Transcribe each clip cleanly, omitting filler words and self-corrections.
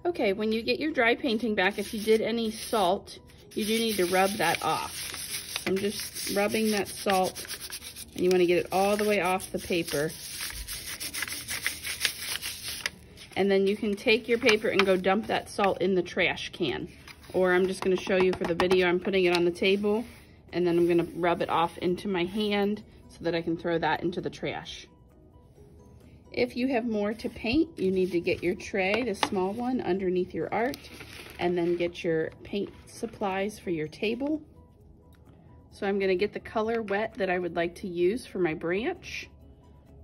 Okay, when you get your dry painting back, if you did any salt, you do need to rub that off. I'm just rubbing that salt, and you want to get it all the way off the paper. And then you can take your paper and go dump that salt in the trash can. Or I'm just going to show you for the video, I'm putting it on the table, and then I'm going to rub it off into my hand so that I can throw that into the trash. If you have more to paint, you need to get your tray, the small one, underneath your art, and then get your paint supplies for your table. So I'm gonna get the color wet that I would like to use for my branch.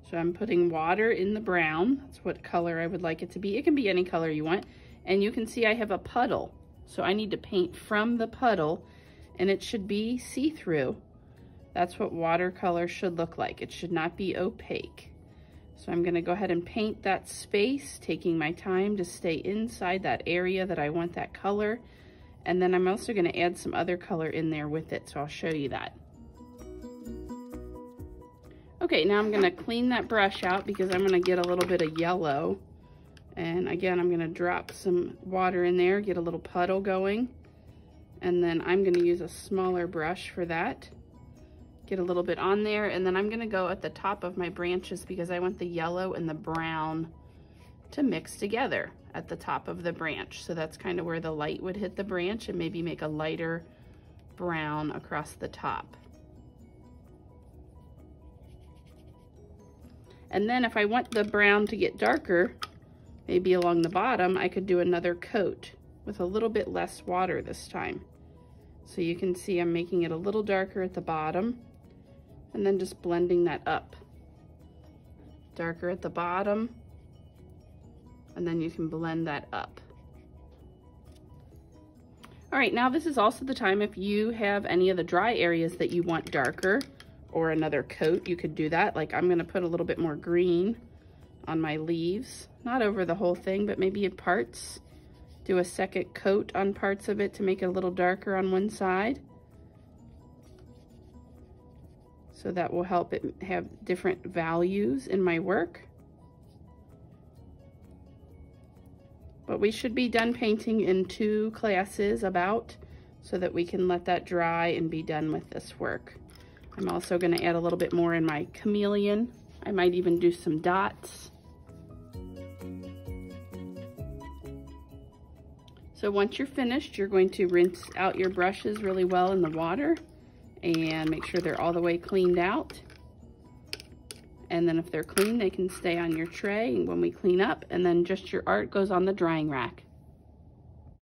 So I'm putting water in the brown. That's what color I would like it to be. It can be any color you want. And you can see I have a puddle. So I need to paint from the puddle, and it should be see-through. That's what watercolor should look like. It should not be opaque. So I'm gonna go ahead and paint that space, taking my time to stay inside that area that I want that color. And then I'm also gonna add some other color in there with it, so I'll show you that. Okay, now I'm gonna clean that brush out because I'm gonna get a little bit of yellow. And again, I'm gonna drop some water in there, get a little puddle going. And then I'm gonna use a smaller brush for that. Get a little bit on there, and then I'm gonna go at the top of my branches because I want the yellow and the brown to mix together at the top of the branch. So that's kind of where the light would hit the branch and maybe make a lighter brown across the top. And then if I want the brown to get darker, maybe along the bottom, I could do another coat with a little bit less water this time. So you can see I'm making it a little darker at the bottom, and then just blending that up. Darker at the bottom, and then you can blend that up. All right, now this is also the time if you have any of the dry areas that you want darker or another coat, you could do that. Like I'm gonna put a little bit more green on my leaves, not over the whole thing, but maybe in parts. Do a second coat on parts of it to make it a little darker on one side. So that will help it have different values in my work. But we should be done painting in 2 classes about, so that we can let that dry and be done with this work. I'm also going to add a little bit more in my Chameleon. I might even do some dots. So once you're finished, you're going to rinse out your brushes really well in the water and make sure they're all the way cleaned out. And then if they're clean, they can stay on your tray when we clean up, and then just your art goes on the drying rack.